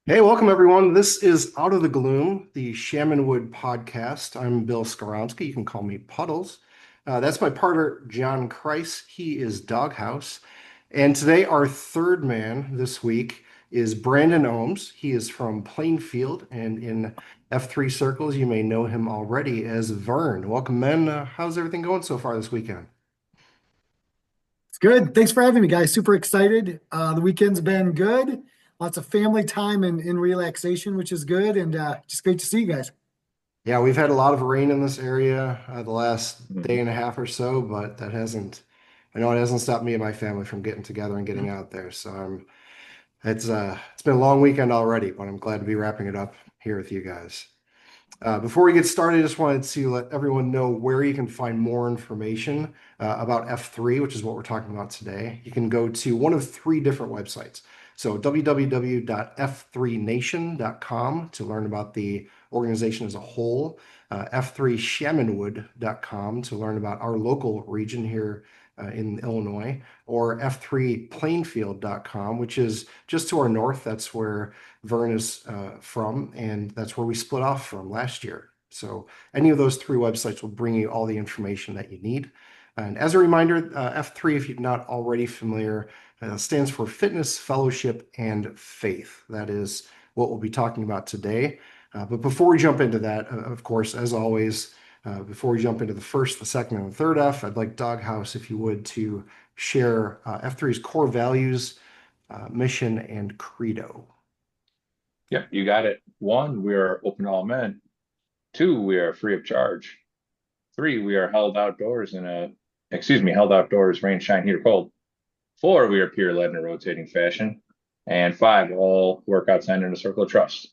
Hey, welcome everyone. This is Out of the Gloom, the Shamanwood podcast. I'm Bill Skaronsky. You can call me Puddles. That's my partner, John Kreis. He is Doghouse. And today, our third man this week is Brandon Ohms. He is from Plainfield, and in F3 circles, you may know him already as Vern. Welcome, men. How's everything going so far this weekend? It's good. Thanks for having me, guys. Super excited. The weekend's been good. Lots of family time and relaxation, which is good. And just great to see you guys. Yeah, we've had a lot of rain in this area the last day Mhm. and a half or so, but I know it hasn't stopped me and my family from getting together and getting Mhm. out there. It's been a long weekend already, but I'm glad to be wrapping it up here with you guys. Before we get started, I just wanted to let everyone know where you can find more information about F3, which is what we're talking about today. You can go to one of three different websites. So www.f3nation.com to learn about the organization as a whole, f3shamanwood.com to learn about our local region here in Illinois, or f3plainfield.com, which is just to our north. That's where Vern is from, and that's where we split off from last year. So any of those three websites will bring you all the information that you need. And as a reminder, F3, if you're not already familiar, stands for Fitness, Fellowship, and Faith. That is what we'll be talking about today. But before we jump into that, of course, as always, before we jump into the first, the second, and the third F, I'd like Doghouse, if you would, to share F3's core values, mission, and credo. Yep, you got it. One, we are open to all men. Two, we are free of charge. Three, we are held outdoors, rain, shine, heat, or cold. Four, we are peer led in a rotating fashion. And five, all workouts end in a circle of trust.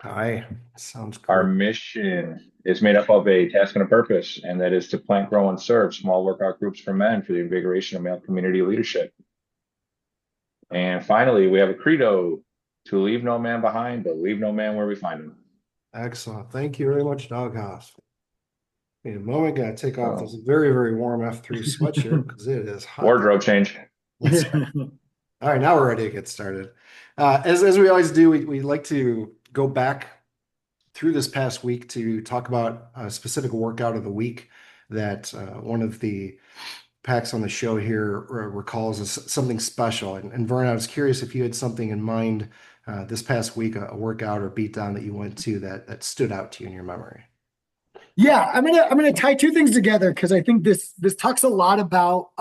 Hi, sounds Our great. mission is made up of a task and a purpose, and that is to plant, grow, and serve small workout groups for men for the invigoration of male community leadership. And finally, we have a credo to leave no man behind, but leave no man where we find him. Excellent. Thank you very much, Doghouse. In a moment, gotta take off So, this very, very warm F3 sweatshirt because it is hot. wardrobe change. That's right. All right, now we're ready to get started. As we always do, we like to go back through this past week to talk about a specific workout of the week that one of the packs on the show here recalls as something special. And Vern, I was curious if you had something in mind this past week, a workout or beatdown that you went to that stood out to you in your memory. Yeah, I'm gonna tie two things together because I think this talks a lot about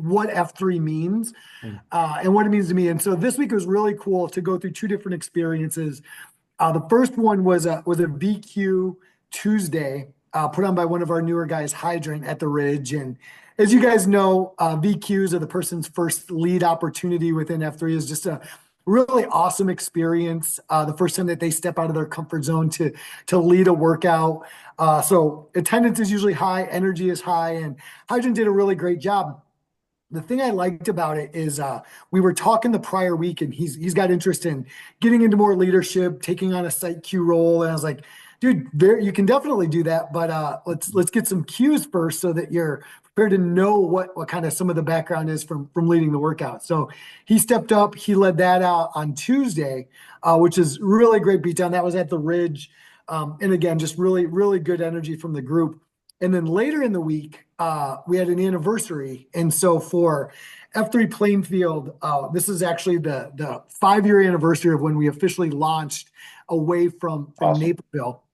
what F3 means Mm. and what it means to me. And so this week was really cool to go through two different experiences. The first one was a VQ Tuesday put on by one of our newer guys, Hydrant at the Ridge. And as you guys know, VQs are the person's first lead opportunity within F3 is just a really awesome experience. The first time that they step out of their comfort zone to lead a workout. So attendance is usually high, energy is high, and Hydrant did a really great job. The thing I liked about it is we were talking the prior week, and he's got interest in getting into more leadership, taking on a site Q role. And I was like, dude, you can definitely do that, but let's get some cues first so that you're prepared to know what kind of some of the background is from leading the workout. So he stepped up, he led that out on Tuesday, which is really great beatdown. That was at the Ridge, and again, just really good energy from the group. And then later in the week, we had an anniversary. And so for F3 Plainfield, this is actually the 5 year anniversary of when we officially launched away from Awesome. Naperville.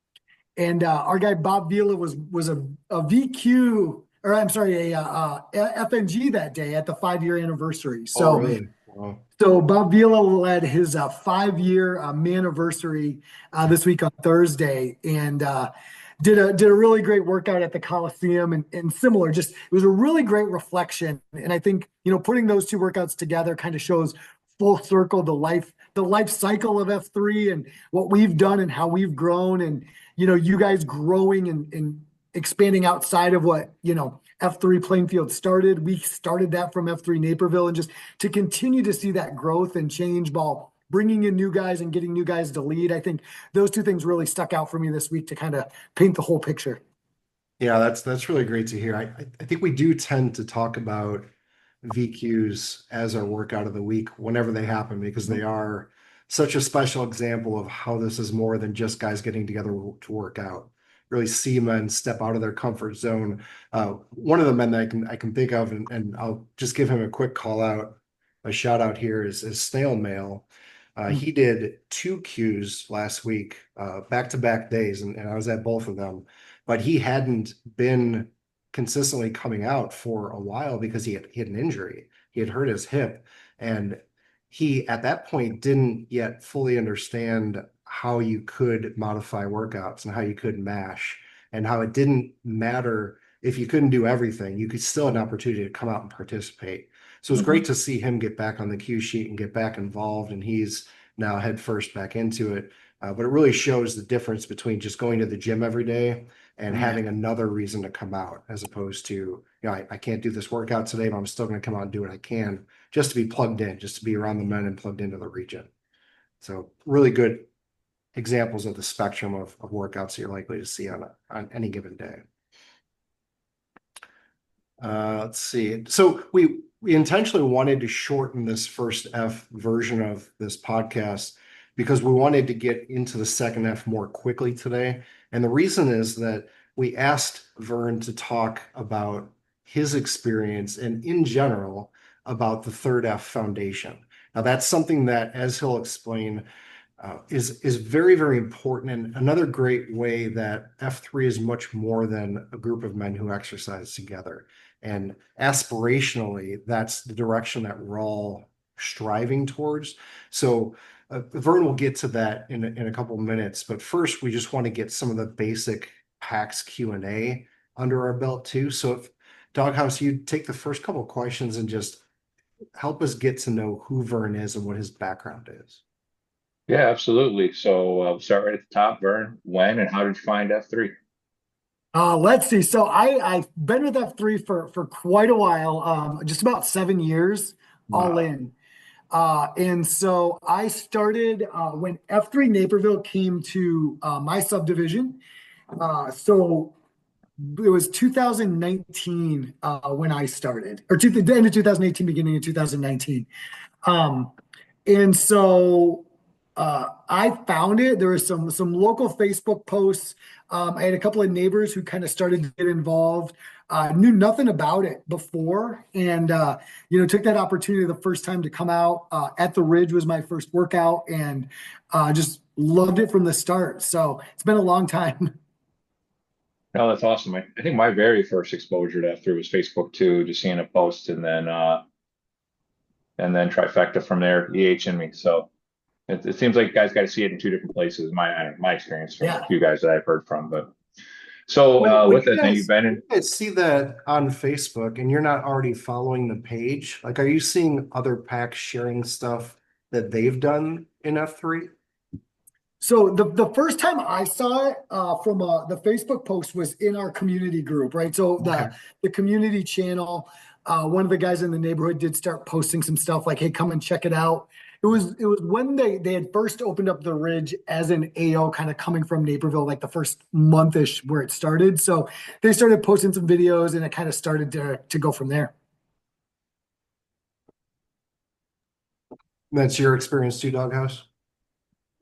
And our guy Bob Vila was a VQ, or I'm sorry, FNG that day at the 5 year anniversary. Oh, So really? Wow. so Bob Vila led his 5 year anniversary this week on Thursday, and did a really great workout at the Coliseum, and similar. Just it was a really great reflection, and I think putting those two workouts together kind of shows full circle the life cycle of F3 and what we've done and how we've grown, and you guys growing and expanding outside of what F3 Plainfield started. We started that from F3 Naperville, and just to continue to see that growth and change while bringing in new guys and getting new guys to lead. I think those two things really stuck out for me this week to kind of paint the whole picture. Yeah, that's really great to hear. I think we do tend to talk about VQs as our workout of the week whenever they happen because they are such a special example of how this is more than just guys getting together to work out. Really see men step out of their comfort zone. One of the men that I can think of, and I'll just give him a quick call out, a shout out here is Snail Mail. He did 2 Qs last week, back-to-back days, and I was at both of them. But he hadn't been consistently coming out for a while because he had an injury. He had hurt his hip, and he at that point didn't yet fully understand how you could modify workouts and how you could mash, and how it didn't matter if you couldn't do everything, you could still have an opportunity to come out and participate. So it's great to see him get back on the cue sheet and get back involved, and he's now head first back into it. But it really shows the difference between just going to the gym every day and having another reason to come out, as opposed to, you know, I can't do this workout today, but I'm still going to come out and do what I can just to be plugged in, just to be around the men and plugged into the region. So really good examples of the spectrum of workouts that you're likely to see on any given day. Let's see. So we intentionally wanted to shorten this first F version of this podcast because we wanted to get into the second F more quickly today. And the reason is that we asked Vern to talk about his experience and in general about the third F foundation. Now that's something that, as he'll explain, is very, very important, and another great way that F3 is much more than a group of men who exercise together. And aspirationally, that's the direction that we're all striving towards. So Vern will get to that in a couple of minutes, but first we just want to get some of the basic PAX Q&A under our belt too. So if Doghouse, you take the first couple of questions and just help us get to know who Vern is and what his background is. Yeah, absolutely. So we'll start right at the top. Vern, when and how did you find F3? Let's see. So I've been with F3 for quite a while, just about 7 years all Wow. in. And so I started when F3 Naperville came to my subdivision. So it was 2019 when I started, or the end of 2018, beginning of 2019. Um, and so I found it. There was some local Facebook posts. I had a couple of neighbors who kind of started to get involved. Knew nothing about it before, and took that opportunity the first time to come out. At the Ridge was my first workout, and just loved it from the start. So it's been a long time. No, that's awesome. I think my very first exposure to F3 was Facebook too, just seeing a post and then trifecta from there, EH and me. So it seems like you guys got to see it in two different places. My experience from a few guys that I've heard from, but so When with it, then you've been in. you guys see that on Facebook and you're not already following the page, like, are you seeing other packs sharing stuff that they've done in F3? So the first time I saw it from the Facebook post was in our community group, right? So Okay. the community channel, one of the guys in the neighborhood did start posting some stuff like, "Hey, come and check it out." It was when they had first opened up the Ridge as an AO, kind of coming from Naperville, like the first month-ish where it started. So they started posting some videos, and it kind of started to go from there. That's your experience too, Doghouse?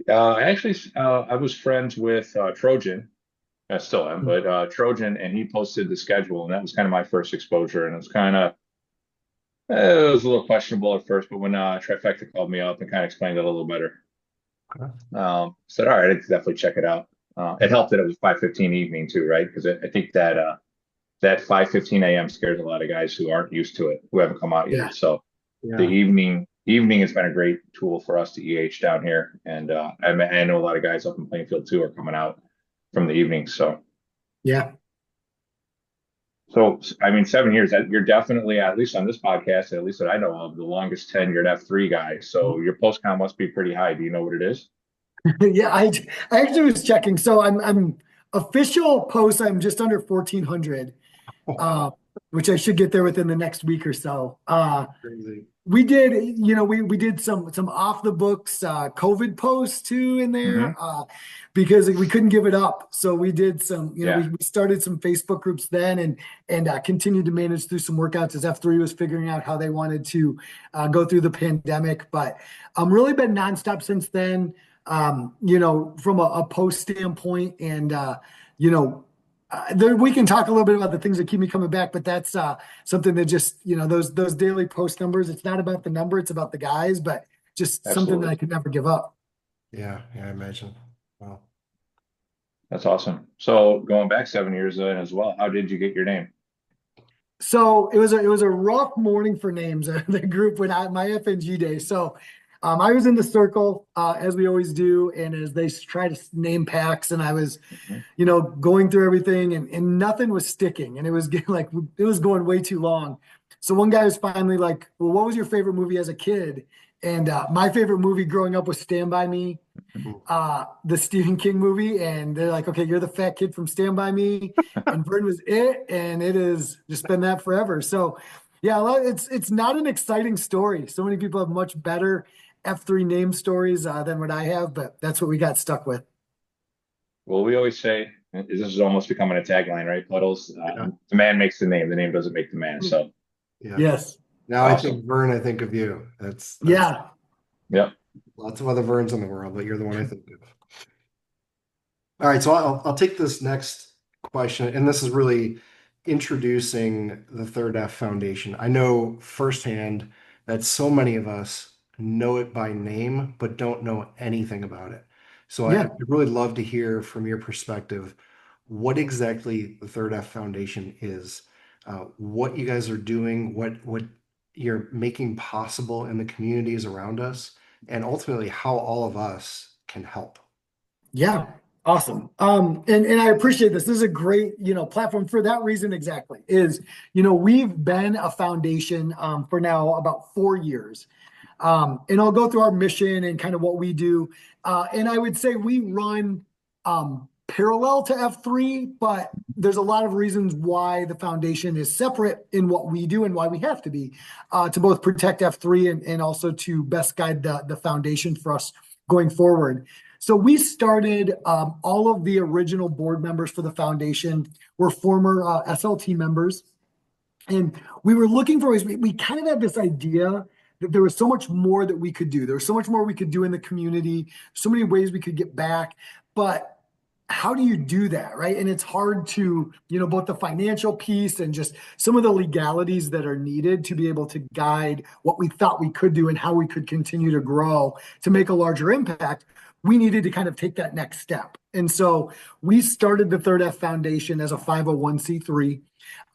I was friends with Trojan. I still am, but Trojan, and he posted the schedule, and that was kind of my first exposure. And it was kind of it was a little questionable at first, but when Trifecta called me up and kind of explained it a little better, Okay. said, "All right, I'd definitely check it out." It helped that it was 5:15 evening too, right? Because I think that 5:15 a.m. scares a lot of guys who aren't used to it, who haven't come out Yeah. yet. So the Yeah. evening has been a great tool for us to EH down here, and I know a lot of guys up in Plainfield too are coming out from the evening. Yeah. So I mean, 7 years. You're definitely, at least on this podcast, at least that I know of, the longest tenured F3 guy. So your post count must be pretty high. Do you know what it is? Yeah, I actually was checking. So I'm official posts, I'm just under 1,400. Oh, Which I should get there within the next week or so. crazy. We did, we did some off the books COVID posts too in Hmm. there because we couldn't give it up. So we did Yeah, we started some Facebook groups then and continued to manage through some workouts as F3 was figuring out how they wanted to go through the pandemic. But really been nonstop since then. From a post standpoint, and we can talk a little bit about the things that keep me coming back, but that's something that just those daily post numbers. It's not about the number; it's about the guys. But just something that absolutely. I could never give up. Yeah, yeah, I imagine. Wow. That's awesome. So going back 7 years as well, how did you get your name? So it was a rough morning for names. The group when my FNG day. So I was in the circle as we always do, and as they try to name packs, and I was Mhm. going through everything and nothing was sticking and it was getting like it was going way too long. So one guy was finally like, well, what was your favorite movie as a kid? And my favorite movie growing up was Stand By Me, Mm. the Stephen King movie. And they're like, okay, you're the fat kid from Stand By Me. And Vern was it. And it has just been that forever. So yeah, it's not an exciting story. So many people have much better F3 name stories than what I have, but that's what we got stuck with. Well, we always say this is almost becoming a tagline, right? Puddles. Yeah, The man makes the name doesn't make the man. So yeah. Yes. Now I awesome. think Vern, I think of you. That's Yeah. Yep. lots of other Verns in the world, but you're the one I think of. All right, so I'll take this next question, and this is really introducing the Third F Foundation. I know firsthand that so many of us know it by name, but don't know anything about it. So I'd Yeah. really love to hear from your perspective what exactly the Third F Foundation is, what you guys are doing, what you're making possible in the communities around us, and ultimately how all of us can help. Yeah, awesome. And I appreciate this. This is a great, platform for that reason exactly. We've been a foundation for now about 4 years. And I'll go through our mission and kind of what we do. And I would say we run parallel to F3, but there's a lot of reasons why the foundation is separate in what we do and why we have to be to both protect F3 and also to best guide the foundation for us going forward. So we started all of the original board members for the foundation were former SLT members. And we were looking for ways, we kind of had this idea that there was so much more that we could do. There was so much more we could do in the community, so many ways we could get back. But how do you do that, right? And it's hard to, both the financial piece and just some of the legalities that are needed to be able to guide what we thought we could do and how we could continue to grow to make a larger impact. We needed to kind of take that next step. And so we started the Third F Foundation as a 501c3.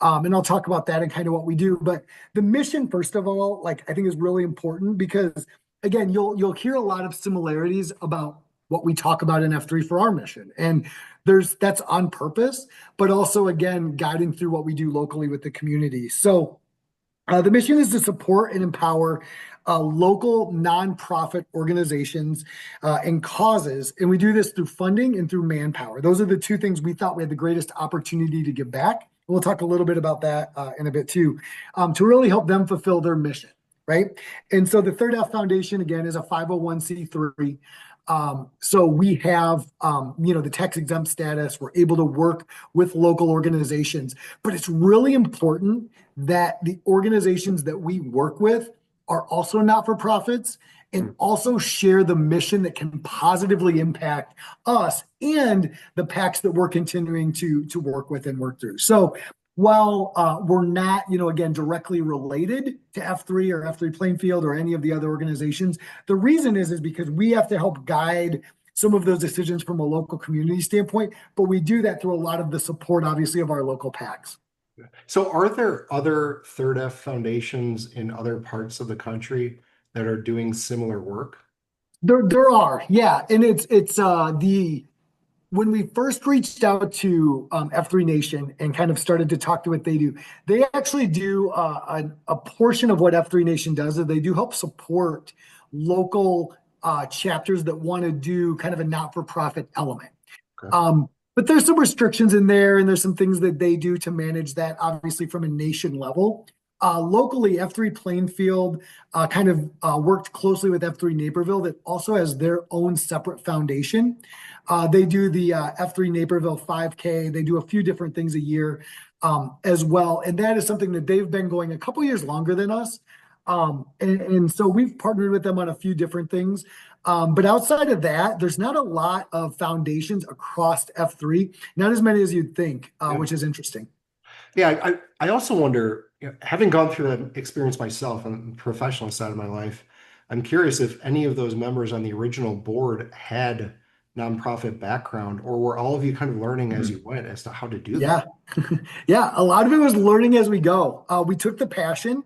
And I'll talk about that and kind of what we do. But the mission, first of all, like I think is really important because again, you'll hear a lot of similarities about what we talk about in F3 for our mission. And that's on purpose, but also again, guiding through what we do locally with the community. So the mission is to support and empower local nonprofit organizations and causes. And we do this through funding and through manpower. Those are the two things we thought we had the greatest opportunity to give back. We'll talk a little bit about that in a bit too, to really help them fulfill their mission, right? And so the Third F Foundation, again, is a 501c3. So we have, the tax exempt status. We're able to work with local organizations, but it's really important that the organizations that we work with are also not for profits and also share the mission that can positively impact us and the PACs that we're continuing to work with and work through. So while we're not, again, directly related to F3 or F3 Plainfield or any of the other organizations, the reason is because we have to help guide some of those decisions from a local community standpoint, but we do that through a lot of the support, obviously, of our local PACs. So are there other Third F foundations in other parts of the country that are doing similar work? There are, yeah, and it's the when we first reached out to F3 Nation and kind of started to talk to what they do, they actually do a portion of what F3 Nation does. Is they do help support local chapters that want to do kind of a not-for-profit element. Okay. But there's some restrictions in there, and there's some things that they do to manage that, obviously, from a nation level. Locally, F3 Plainfield kind of worked closely with F3 Naperville that also has their own separate foundation. They do the F3 Naperville 5K. They do a few different things a year as well. And that is something that they've been going a couple years longer than us. And so we've partnered with them on a few different things. But outside of that, there's not a lot of foundations across F3, not as many as you'd think, which is interesting. Yeah, I also wonder, having gone through that experience myself on the professional side of my life, I'm curious if any of those members on the original board had nonprofit background, or were all of you kind of learning as you went as to how to do that? Yeah. Yeah. A lot of it was learning as we go. We took the passion.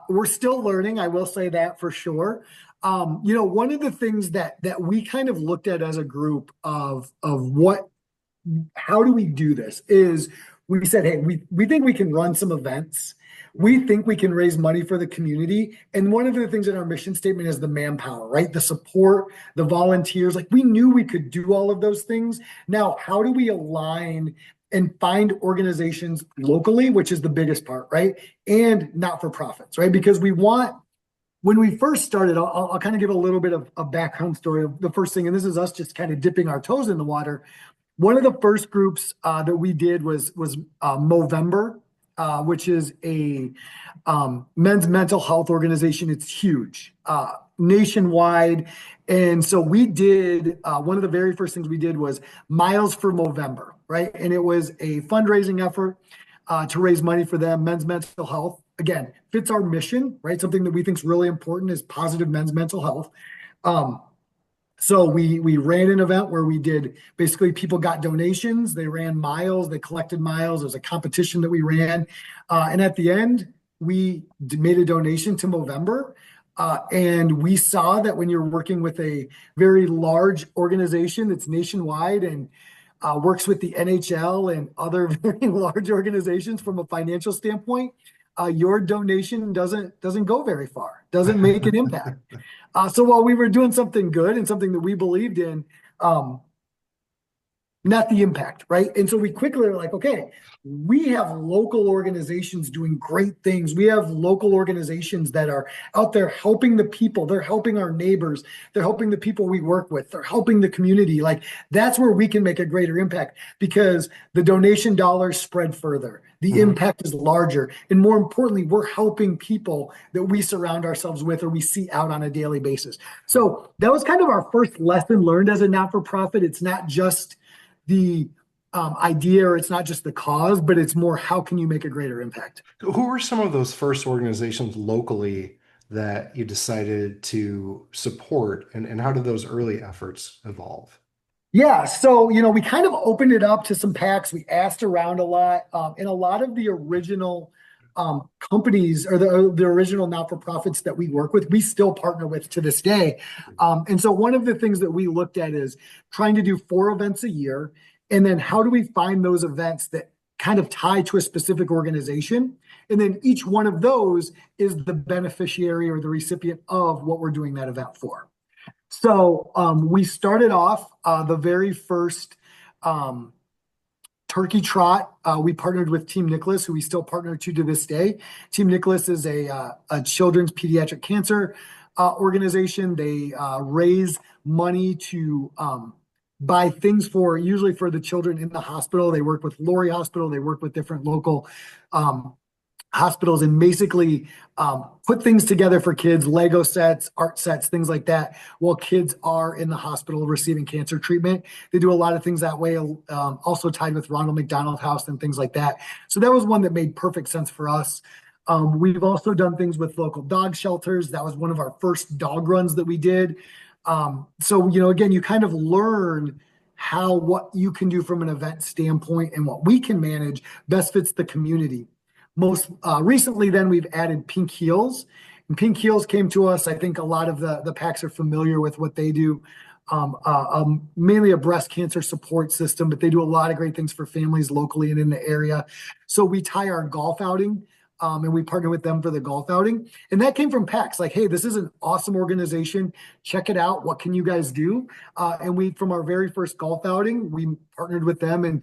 We're still learning. I will say that for sure. One of the things that we kind of looked at as a group of how do we do this is we said, hey, we think we can run some events. We think we can raise money for the community. And one of the things in our mission statement is the manpower, right? The support, the volunteers. Like, we knew we could do all of those things. Now, how do we align and find organizations locally, which is the biggest part, right? And not-for-profits, right? Because when we first started, I'll kind of give a little bit of a background story of the first thing, and this is us just kind of dipping our toes in the water. One of the first groups that we did was Movember, which is a men's mental health organization. It's huge, nationwide. And so we did, one of the very first things we did was Miles for Movember, right? And it was a fundraising effort to raise money for them, men's mental health. Again, fits our mission, right? Something that we think is really important is positive men's mental health. So we ran an event where we did, basically people got donations, they ran miles, they collected miles. There was a competition that we ran. And at the end, we made a donation to Movember. And we saw that when you're working with a very large organization that's nationwide and works with the NHL and other very large organizations from a financial standpoint, your donation doesn't go very far, doesn't make an impact. So while we were doing something good and something that we believed in, not the impact, right? And so we quickly were like, okay, we have local organizations doing great things. We have local organizations that are out there helping the people. They're helping our neighbors. They're helping the people we work with. They're helping the community. Like, that's where we can make a greater impact, because the donation dollars spread further. The impact is larger. And more importantly, we're helping people that we surround ourselves with or we see out on a daily basis. So that was kind of our first lesson learned as a not-for-profit. It's not just the idea, or it's not just the cause, but it's more, how can you make a greater impact? Who were some of those first organizations locally that you decided to support, and how did those early efforts evolve? Yeah, so we kind of opened it up to some PACs. We asked around a lot, and a lot of the original companies, or the original not-for-profits that we work with, we still partner with to this day. And so one of the things that we looked at is trying to do 4 events a year, and then how do we find those events that kind of tie to a specific organization, and then each one of those is the beneficiary or the recipient of what we're doing that event for. So we started off the very first Turkey Trot. We partnered with Team Nicholas, who we still partner to this day. Team Nicholas is a children's pediatric cancer organization. They raise money to buy things usually for the children in the hospital. They work with Lori Hospital. They work with different local hospitals, and basically put things together for kids, Lego sets, art sets, things like that, while kids are in the hospital receiving cancer treatment. They do a lot of things that way, also tied with Ronald McDonald House and things like that. So that was one that made perfect sense for us. We've also done things with local dog shelters. That was one of our first dog runs that we did. So, again, you kind of learn what you can do from an event standpoint, and what we can manage best fits the community. Most recently, then, we've added Pink Heels. And Pink Heels came to us. I think a lot of the PACs are familiar with what they do. Mainly a breast cancer support system, but they do a lot of great things for families locally and in the area. So we tie our golf outing and we partnered with them for the golf outing. And that came from PAX, like, hey, this is an awesome organization. Check it out. What can you guys do? And we, from our very first golf outing, we partnered with them, and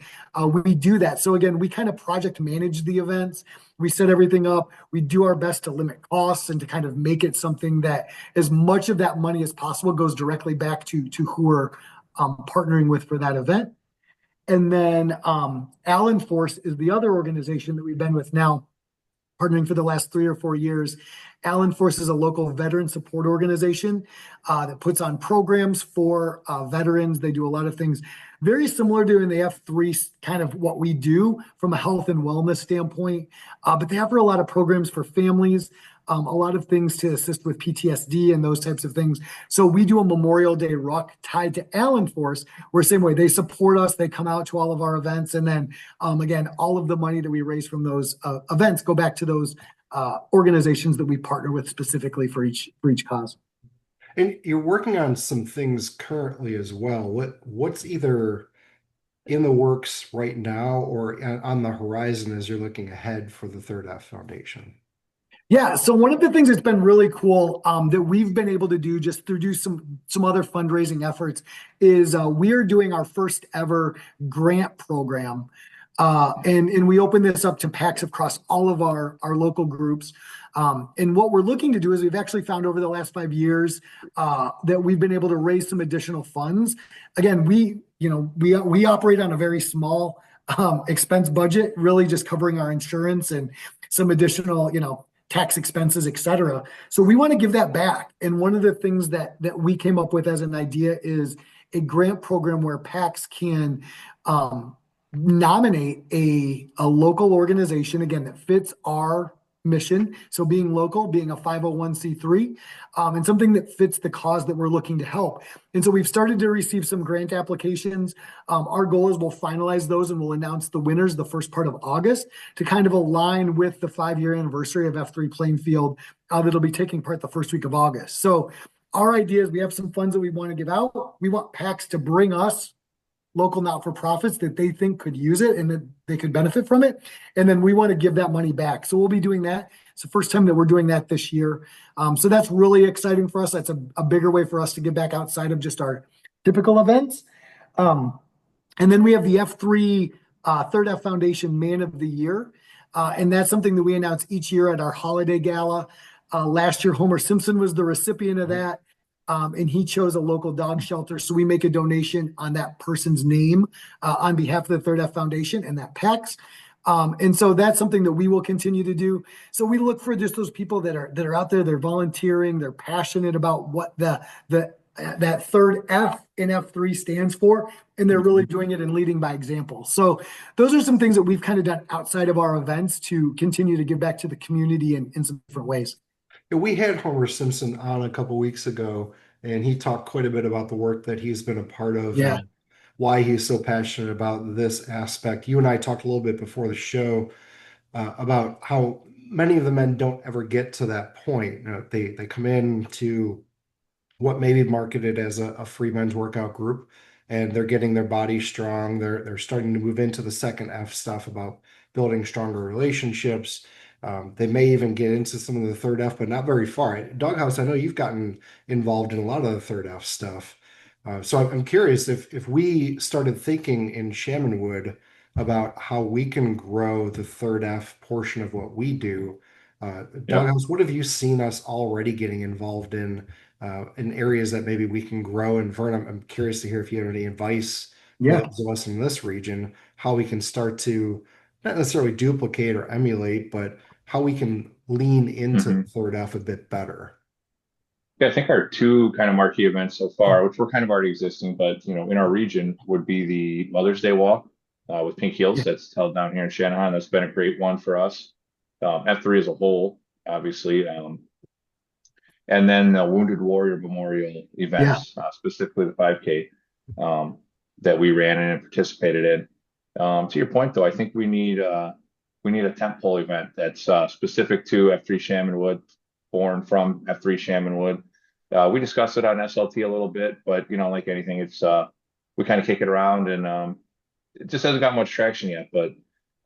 we do that. So again, we kind of project manage the events. We set everything up. We do our best to limit costs and to kind of make it something that as much of that money as possible goes directly back to who we're partnering with for that event. And then Allen Force is the other organization that we've been with now, partnering for the last 3 or 4 years. Allen Force is a local veteran support organization that puts on programs for veterans. They do a lot of things very similar to in the F3 kind of what we do from a health and wellness standpoint, but they offer a lot of programs for families, a lot of things to assist with PTSD and those types of things. So we do a Memorial Day ruck tied to Allen Force, where same way they support us, they come out to all of our events, and then again, all of the money that we raise from those events go back to those organizations that we partner with specifically for each cause. And you're working on some things currently as well. What's either in the works right now or on the horizon as you're looking ahead for the Third F Foundation? Yeah, so one of the things that's been really cool that we've been able to do just through do some other fundraising efforts is we're doing our first ever grant program. And we open this up to PACs across all of our local groups. And what we're looking to do is we've actually found over the last 5 years that we've been able to raise some additional funds. Again, we operate on a very small expense budget, really just covering our insurance and some additional, tax expenses, et cetera. So we want to give that back. And one of the things that we came up with as an idea is a grant program where PACs can nominate a local organization, again, that fits our mission. So being local, being a 501c3, and something that fits the cause that we're looking to help. And so we've started to receive some grant applications. Our goal is we'll finalize those and we'll announce the winners the first part of August to kind of align with the 5-year anniversary of F3 Plainfield that'll be taking part the first week of August. So our idea is we have some funds that we want to give out. We want PACs to bring us local not-for-profits that they think could use it and that they could benefit from it. And then we want to give that money back. So we'll be doing that. It's the first time that we're doing that this year. So that's really exciting for us. That's a bigger way for us to give back outside of just our typical events. And then we have the F3 Third F Foundation Man of the Year. And that's something that we announce each year at our holiday gala. Last year, Homer Simpson was the recipient of that. And he chose a local dog shelter. So we make a donation on that person's name on behalf of the Third F Foundation and that PACs. And so that's something that we will continue to do. So we look for just those people that are out there, they're volunteering, they're passionate about what that third F in F3 stands for, and they're really doing it and leading by example. So those are some things that we've kind of done outside of our events to continue to give back to the community in some different ways. We had Homer Simpson on a couple weeks ago, and he talked quite a bit about the work that he's been a part of Yeah. and why he's so passionate about this aspect. You and I talked a little bit before the show about how many of the men don't ever get to that point. They come in to what may be marketed as a free men's workout group, and they're getting their body strong. They're starting to move into the second F stuff about building stronger relationships. They may even get into some of the third F, but not very far. At Doghouse, I know you've gotten involved in a lot of the third F stuff. So I'm curious if we started thinking in Shamanwood about how we can grow the third F portion of what we do. Doghouse, what have you seen us already getting involved in areas that maybe we can grow? And Vern, I'm curious to hear if you have any advice for Yeah. those of us in this region, how we can start to not necessarily duplicate or emulate, but how we can lean into the third F a bit better. Yeah, I think our two kind of marquee events so far, which were kind of already existing, but in our region, would be the Mother's Day Walk with Pink Heels Yeah. that's held down here in Shanahan. That's been a great one for us. F3 as a whole, obviously, and then the Wounded Warrior Memorial events, specifically the 5K that we ran in and participated in. To your point, though, I think we need a tentpole event that's specific to F3 Shamanwood, born from F3 Shamanwood. We discussed it on SLT a little bit, but like anything, it's we kind of kick it around, and it just hasn't got much traction yet. But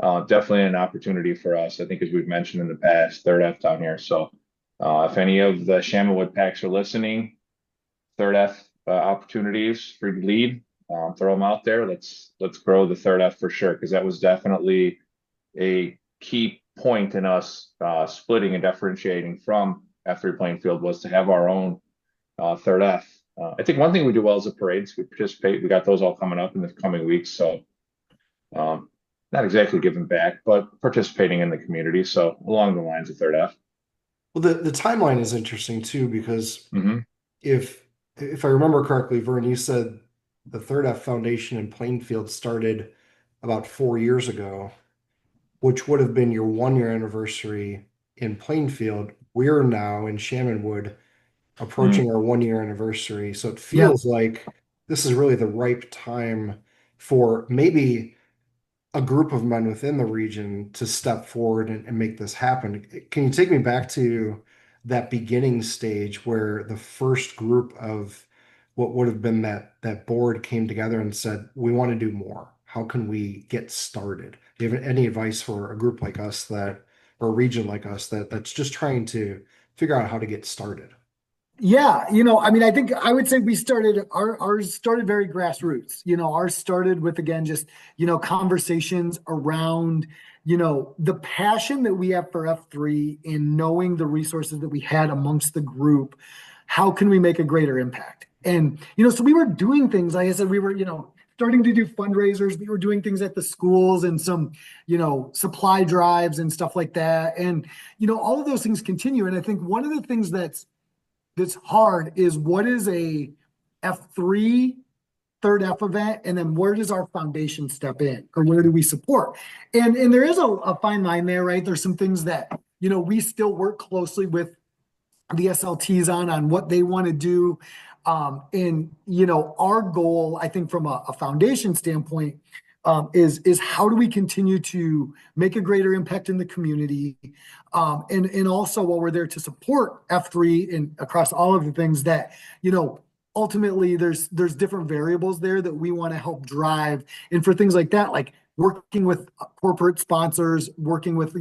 definitely an opportunity for us. I think, as we've mentioned in the past, third F down here. So if any of the Shamrock packs are listening, third F opportunities for lead, throw them out there. Let's grow the third F for sure, because that was definitely a key point in us splitting and differentiating from F3 playing field, was to have our own third F. I think one thing we do well is the parades. We participate. We got those all coming up in the coming weeks. So um, not exactly giving back, but participating in the community. So along the lines of third F. Well, the timeline is interesting too, because Hmm. if if I remember correctly, Vern, you said the Third F Foundation in Plainfield started about 4 years ago, which would have been your 1 year anniversary in Plainfield. We're now in Shamanwood approaching our 1 year anniversary. So it Yeah. feels like this is really the ripe time for maybe a group of men within the region to step forward and make this happen. Can you take me back to that beginning stage where the first group of what would have been that board came together and said, we want to do more. How can we get started? Do you have any advice for a group like us that, or a region like us that's just trying to figure out how to get started? Yeah, I mean, I think I would say we started ours started very grassroots. Ours started with, again, just, conversations around, the passion that we have for F3, in knowing the resources that we had amongst the group. How can we make a greater impact? And, so we were doing things, like I said, we were, starting to do fundraisers. We were doing things at the schools and some, supply drives and stuff like that. And, all of those things continue. And I think one of the things that's hard is, what is a F3 third F event, and then where does our foundation step in, or where do we support? And there is a fine line there, right? There's some things that we still work closely with the SLTs on what they want to do. And our goal, I think, from a foundation standpoint, is how do we continue to make a greater impact in the community, and also, while we're there to support F3 and across all of the things that ultimately, there's different variables there that we want to help drive, and for things like that, like working with corporate sponsors, working with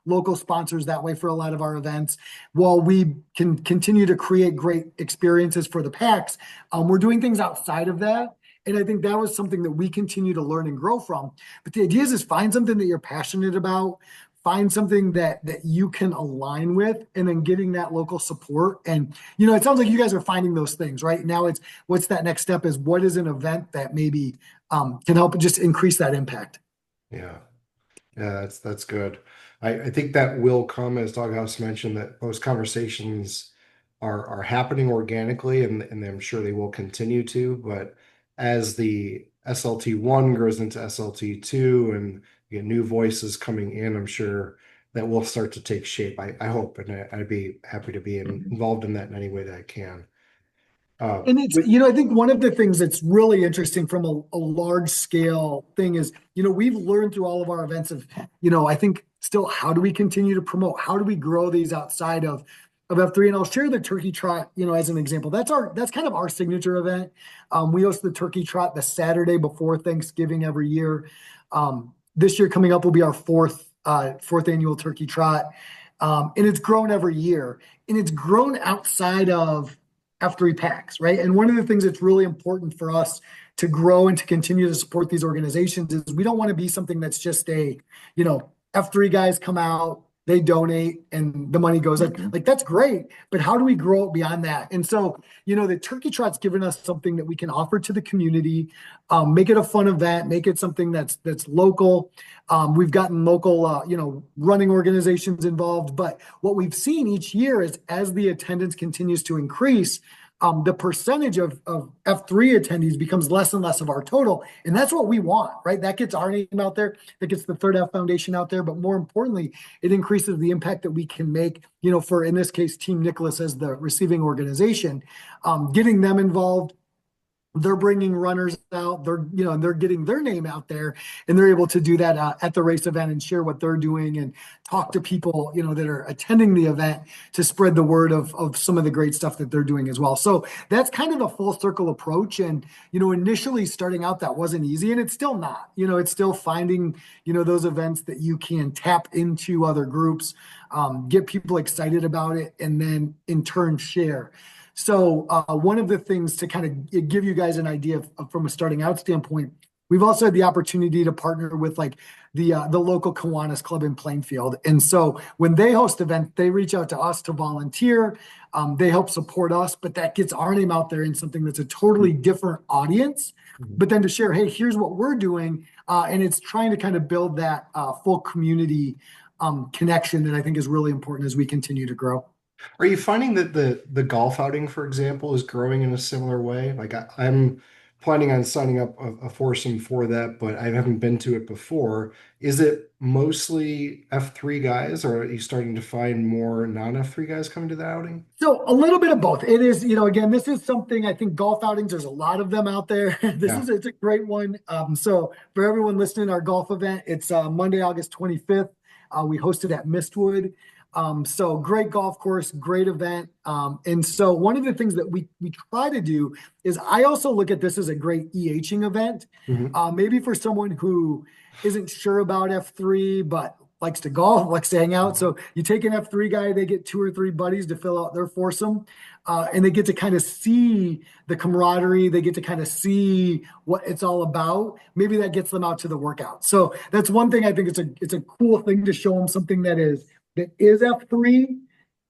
local sponsors that way for a lot of our events, while we can continue to create great experiences for the packs. We're doing things outside of that. And I think that was something that we continue to learn and grow from. But the idea is find something that you're passionate about, find something that you can align with, and then getting that local support. And, it sounds like you guys are finding those things right now. It's what's that next step, is what is an event that maybe can help just increase that impact. Yeah. Yeah, that's good. I think that will come, as Doghouse mentioned, that those conversations are happening organically, and I'm sure they will continue to. But as the SLT1 grows into SLT2 and you get new voices coming in, I'm sure that will start to take shape. I hope, and I'd be happy to be Hmm. involved in that in any way that I can. And it's, With I think one of the things that's really interesting from a large scale thing is, we've learned through all of our events of, I think still, how do we continue to promote? How do we grow these outside of F3? And I'll share the Turkey Trot, as an example. That's kind of our signature event. We host the Turkey Trot the Saturday before Thanksgiving every year. This year coming up will be our fourth annual Turkey Trot. And it's grown every year, and it's grown outside of F3 packs, right? And one of the things that's really important for us to grow and to continue to support these organizations is, we don't want to be something that's just F3 guys come out, they donate, and the money goes. Like that's great, but how do we grow it beyond that? And so, the Turkey Trot's given us something that we can offer to the community, make it a fun event, make it something that's local. We've gotten local, running organizations involved, but what we've seen each year is, as the attendance continues to increase, the percentage of F3 attendees becomes less and less of our total. And that's what we want, right? That gets our name out there, that gets the Third F Foundation out there. But more importantly, it increases the impact that we can make, for, in this case, Team Nicholas as the receiving organization, getting them involved, they're bringing runners out. And they're getting their name out there, and they're able to do that at the race event and share what they're doing and talk to people, that are attending the event to spread the word of some of the great stuff that they're doing as well. So that's kind of a full circle approach. And, initially starting out, that wasn't easy, and it's still not. It's still finding, those events that you can tap into other groups, get people excited about it, and then in turn share. So one of the things to kind of give you guys an idea from a starting out standpoint, we've also had the opportunity to partner with like the local Kiwanis Club in Plainfield. And so when they host events, they reach out to us to volunteer. They help support us, but that gets our name out there in something that's a totally different audience. But then to share, hey, here's what we're doing. And it's trying to kind of build that full community connection that I think is really important as we continue to grow. Are you finding that the golf outing, for example, is growing in a similar way? Like I'm planning on signing up a foursome for that, but I haven't been to it before. Is it mostly F3 guys, or are you starting to find more non-F3 guys coming to the outing? So a little bit of both. It is, again, this is something, I think golf outings, there's a lot of them out there. Yeah. It's a great one. So for everyone listening, our golf event, it's Monday, August 25th. We hosted at Mistwood. So great golf course, great event. And so one of the things that we try to do is I also look at this as a great EHing event. Maybe for someone who isn't sure about F3, but likes to golf, likes to hang out. So you take an F3 guy, they get 2 or 3 buddies to fill out their foursome, and they get to kind of see the camaraderie. They get to kind of see what it's all about. Maybe that gets them out to the workout. So that's one thing I think it's a cool thing to show them something that is F3.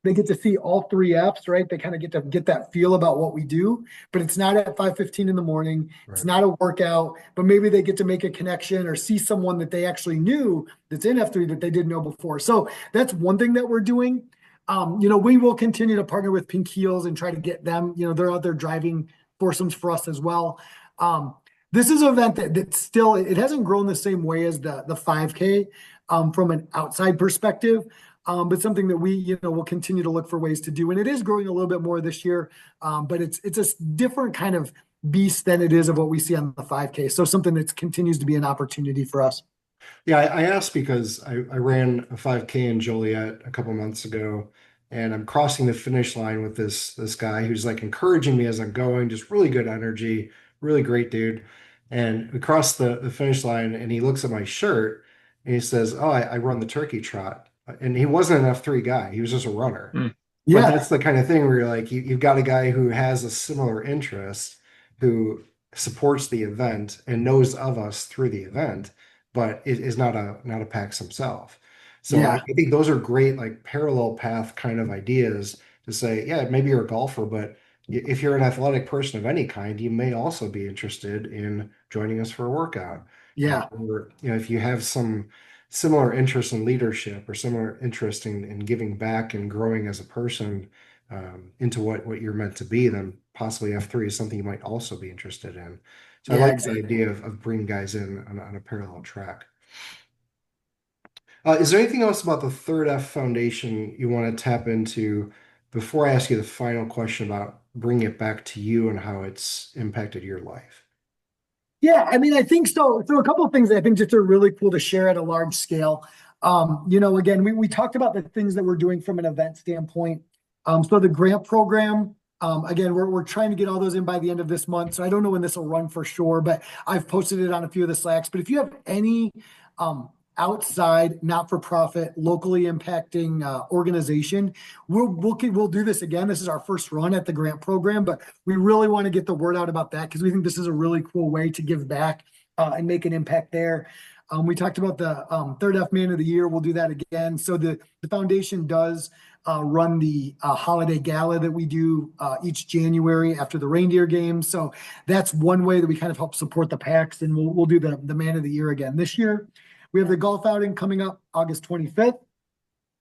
They get to see all 3 Fs, right? They kind of get that feel about what we do, but it's not at 5:15 in the morning. It's not a workout, but maybe they get to make a connection or see someone that they actually knew that's in F3 that they didn't know before. So that's one thing that we're doing. We will continue to partner with Pink Heels and try to get them, they're out there driving foursomes for us as well. This is an event that still, it hasn't grown the same way as the 5K from an outside perspective. But something that we, will continue to look for ways to do. And it is growing a little bit more this year, but it's a different kind of beast than it is of what we see on the 5K. So something that continues to be an opportunity for us. Yeah, I asked because I ran a 5K in Joliet a couple months ago, and I'm crossing the finish line with this guy who's like encouraging me as I'm going, just really good energy, really great dude. And we crossed the finish line, and he looks at my shirt and he says, "Oh, I run the turkey trot." And he wasn't an F3 guy. He was just a runner. But Yeah. that's the kind of thing where you're like, you've got a guy who has a similar interest, who supports the event and knows of us through the event, but is not a PAX himself. So Yeah. I think those are great, like parallel path kind of ideas to say, yeah, maybe you're a golfer, but if you're an athletic person of any kind, you may also be interested in joining us for a workout. Yeah. Or, if you have some similar interest in leadership or similar interest in giving back and growing as a person into what you're meant to be, then possibly F3 is something you might also be interested in. So I Yeah, like exactly. the idea of bringing guys in on a parallel track. Is there anything else about the Third F Foundation you want to tap into before I ask you the final question about bringing it back to you and how it's impacted your life? Yeah, I mean, I think so. So a couple of things I think just are really cool to share at a large scale. Again, we talked about the things that we're doing from an event standpoint. So the grant program, again, we're trying to get all those in by the end of this month. So I don't know when this will run for sure, but I've posted it on a few of the Slacks. But if you have any outside, not-for-profit, locally impacting organization, we'll do this again. This is our first run at the grant program, but we really want to get the word out about that because we think this is a really cool way to give back and make an impact there. We talked about the Third F Man of the Year. We'll do that again. So the foundation does run the holiday gala that we do each January after the reindeer games. So that's one way that we kind of help support the PAX, and we'll do the Man of the Year again this year. We have the golf outing coming up August 25th.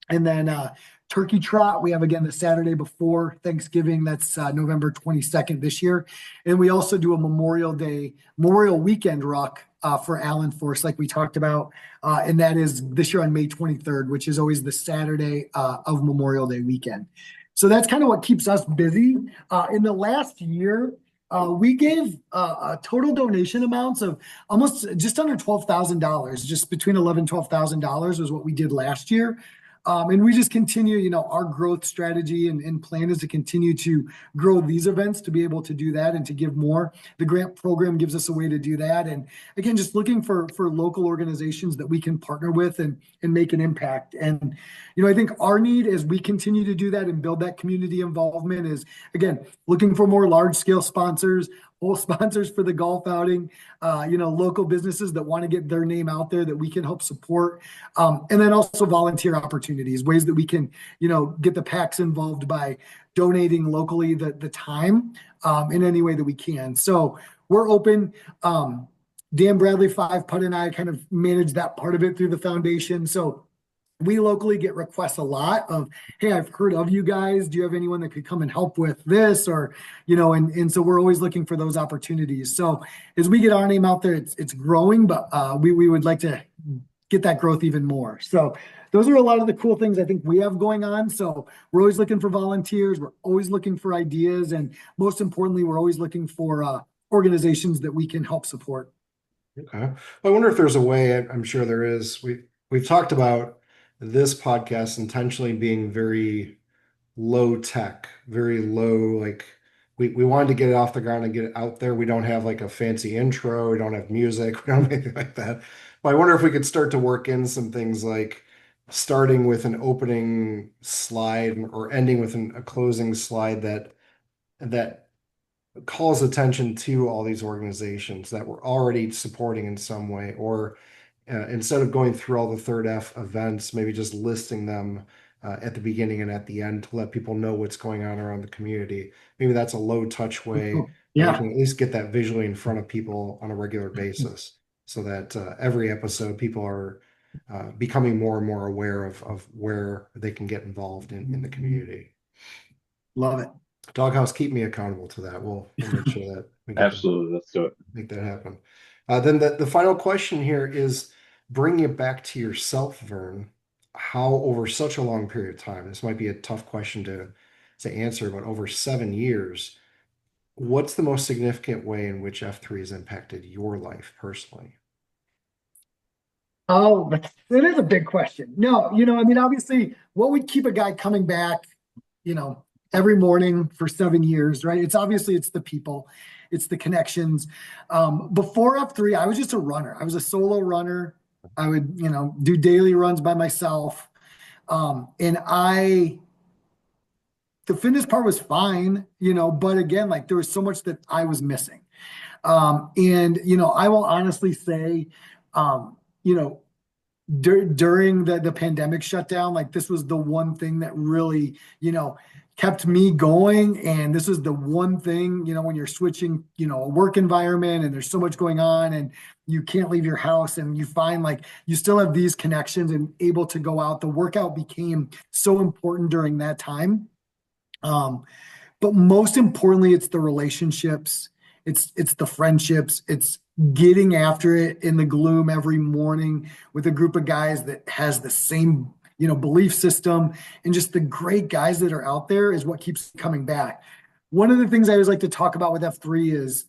And then Turkey Trot, we have again the Saturday before Thanksgiving. That's November 22nd this year. And we also do a Memorial Weekend Ruck for Allen Force, like we talked about. And that is this year on May 23rd, which is always the Saturday of Memorial Day weekend. So that's kind of what keeps us busy. In the last year, We gave total donation amounts of almost just under $12,000, just between $11,000 and $12,000 was what we did last year. And we just continue, our growth strategy and plan is to continue to grow these events to be able to do that and to give more. The grant program gives us a way to do that. And again, just looking for local organizations that we can partner with and make an impact. And, I think our need as we continue to do that and build that community involvement is, again, looking for more large scale sponsors, full sponsors for the golf outing, local businesses that want to get their name out there that we can help support. And then also volunteer opportunities, ways that we can, get the PACs involved by donating locally the time in any way that we can. So we're open. Dan Bradley, Five Putt, and I kind of manage that part of it through the foundation. So we locally get requests a lot of, hey, I've heard of you guys. Do you have anyone that could come and help with this? Or, and so we're always looking for those opportunities. So as we get our name out there, it's growing, but we would like to get that growth even more. So those are a lot of the cool things I think we have going on. So we're always looking for volunteers. We're always looking for ideas. And most importantly, we're always looking for organizations that we can help support. Okay. Well, I wonder if there's a way, I'm sure there is. We've talked about this podcast intentionally being very low tech, very low, like we wanted to get it off the ground and get it out there. We don't have like a fancy intro, we don't have music, we don't have anything like that. But I wonder if we could start to work in some things like starting with an opening slide or ending with a closing slide that calls attention to all these organizations that we're already supporting in some way, or instead of going through all the third F events, maybe just listing them at the beginning and at the end to let people know what's going on around the community. Maybe that's a low touch way that we can at least get that visually in front of people on a regular basis, so that every episode people are becoming more and more aware of where they can get involved in the community. Love it. Doghouse, keep me accountable to that. We'll make sure that we get Absolutely. Let's do it. make that happen. Then the final question here is bringing it back to yourself, Vern. How over such a long period of time, this might be a tough question to answer, but over 7 years, what's the most significant way in which F3 has impacted your life personally? Oh, that is a big question. No, obviously, what would keep a guy coming back, every morning for 7 years, right? It's the people, it's the connections. Before F3, I was just a runner. I was a solo runner. I would, do daily runs by myself. And the fitness part was fine, but again, like there was so much that I was missing. And, I will honestly say, during the pandemic shutdown, like this was the one thing that really, kept me going. And this is the one thing, when you're switching, a work environment and there's so much going on and you can't leave your house and you find like you still have these connections and able to go out. The workout became so important during that time. But most importantly, it's the relationships, it's the friendships, it's getting after it in the gloom every morning with a group of guys that has the same, belief system, and just the great guys that are out there is what keeps coming back. One of the things I always like to talk about with F3 is,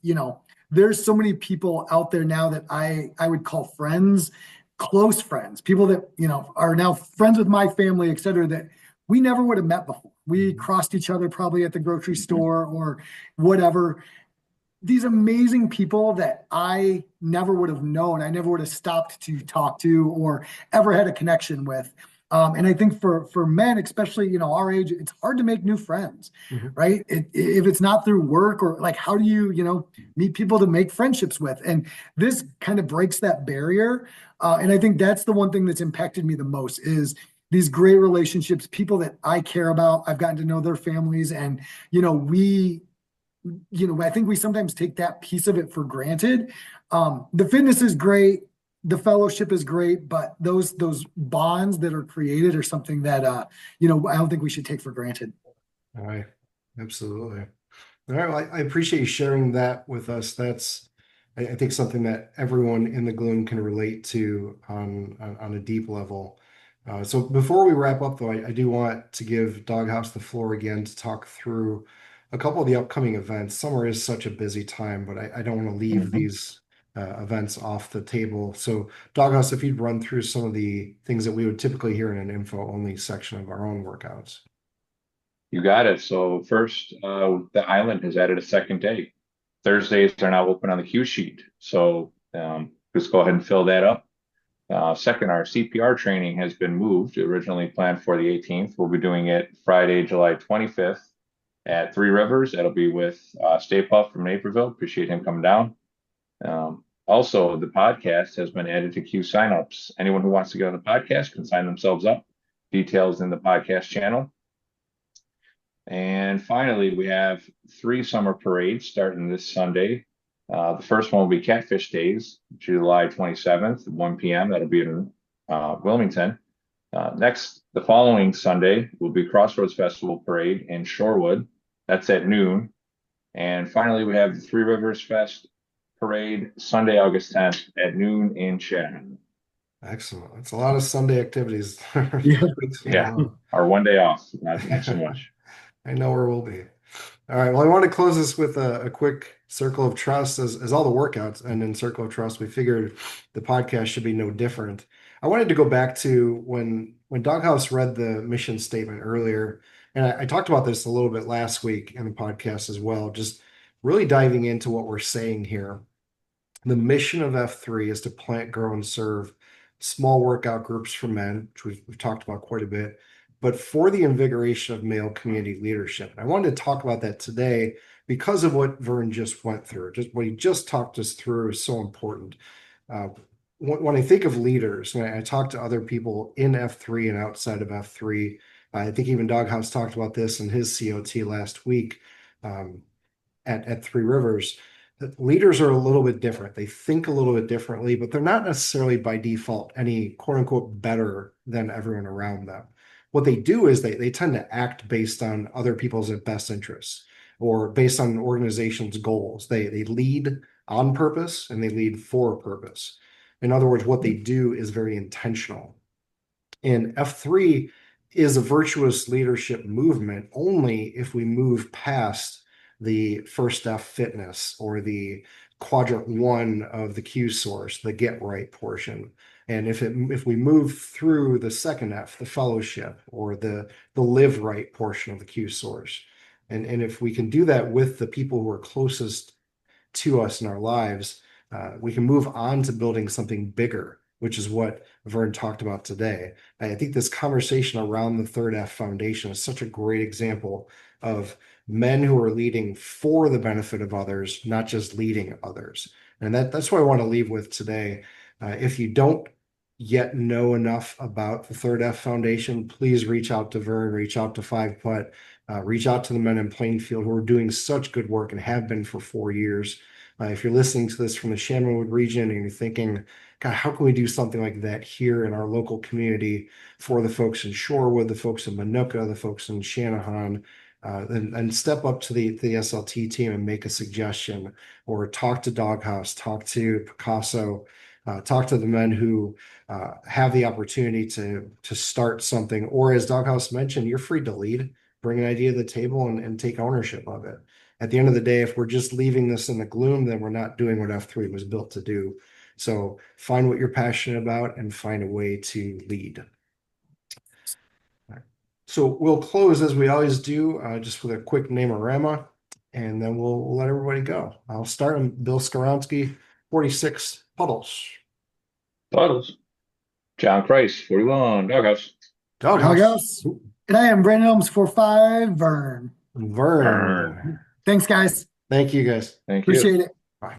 there's so many people out there now that I would call friends, close friends, people that, are now friends with my family, et cetera, that we never would have met before. We crossed each other probably at the grocery store or whatever. These amazing people that I never would have known, I never would have stopped to talk to or ever had a connection with. And I think for men, especially, our age, it's hard to make new friends, right? If it's not through work or like, how do you, meet people to make friendships with? And this kind of breaks that barrier. And I think that's the one thing that's impacted me the most is these great relationships, people that I care about. I've gotten to know their families and, I think we sometimes take that piece of it for granted. The fitness is great. The fellowship is great, but those bonds that are created are something that, I don't think we should take for granted. All right. Absolutely. All right. Well, I appreciate you sharing that with us. That's, I think, something that everyone in the gloom can relate to on a deep level. So before we wrap up, though, I do want to give Doghouse the floor again to talk through a couple of the upcoming events. Summer is such a busy time, but I don't want to leave Mhm. these events off the table. So, Doghouse, if you'd run through some of the things that we would typically hear in an info-only section of our own workouts. You got it. So first, the island has added a second day. Thursdays are now open on the cue sheet. So just go ahead and fill that up. Second, our CPR training has been moved, originally planned for the 18th. We'll be doing it Friday, July 25th at Three Rivers. That'll be with Stay Puft from Naperville. Appreciate him coming down. Also, the podcast has been added to queue signups. Anyone who wants to get on the podcast can sign themselves up. Details in the podcast channel. And finally, we have 3 summer parades starting this Sunday. The first one will be Catfish Days, July 27th, 1 p.m. That'll be in Wilmington. Next, the following Sunday will be Crossroads Festival Parade in Shorewood. That's at noon. And finally, we have the Three Rivers Fest Parade Sunday, August 10th at noon in Chatham. Excellent. That's a lot of Sunday activities. Yeah. Yeah, our one day off, not so much. I know where we'll be. All right. Well, I want to close this with a quick circle of trust as all the workouts end in circle of trust. We figured the podcast should be no different. I wanted to go back to when Doghouse read the mission statement earlier, and I talked about this a little bit last week in the podcast as well, just really diving into what we're saying here. The mission of F3 is to plant, grow, and serve small workout groups for men, which we've talked about quite a bit, but for the invigoration of male community leadership. And I wanted to talk about that today because of what Vern just went through. Just what he just talked us through is so important. Uh, when I think of leaders, and I talk to other people in F3 and outside of F3, I think even Doghouse talked about this in his COT last week. At Three Rivers, that leaders are a little bit different. They think a little bit differently, but they're not necessarily by default any quote unquote better than everyone around them. What they do is they tend to act based on other people's best interests or based on an organization's goals. They lead on purpose and they lead for a purpose. In other words, what they do is very intentional. And F3 is a virtuous leadership movement only if we move past the first F fitness or the quadrant one of the Q source, the get right portion. And if we move through the second F, the fellowship or the live right portion of the Q source. And if we can do that with the people who are closest to us in our lives, we can move on to building something bigger, which is what Vern talked about today. I think this conversation around the third F foundation is such a great example of men who are leading for the benefit of others, not just leading others. And that's what I want to leave with today. If you don't yet know enough about the third F foundation, please reach out to Vern, reach out to Five Putt, reach out to the men in Plainfield who are doing such good work and have been for 4 years. If you're listening to this from the Shannon region and you're thinking, God, how can we do something like that here in our local community for the folks in Shorewood, the folks in Minooka, the folks in Shanahan, and step up to the SLT team and make a suggestion or talk to Doghouse, talk to Picasso, talk to the men who have the opportunity to start something. Or as Doghouse mentioned, you're free to lead, bring an idea to the table and take ownership of it. At the end of the day, if we're just leaving this in the gloom, then we're not doing what F3 was built to do. So find what you're passionate about and find a way to lead. So we'll close as we always do, just with a quick name-orama, and then we'll let everybody go. I'll start on Bill Skaronsky, 46 Puddles. Puddles. John Christ, 41, Doghouse. Doghouse. And I am Brandon Holmes for 5, Vern. Vern. Thanks, guys. Thank you, guys. Thank you. Appreciate it.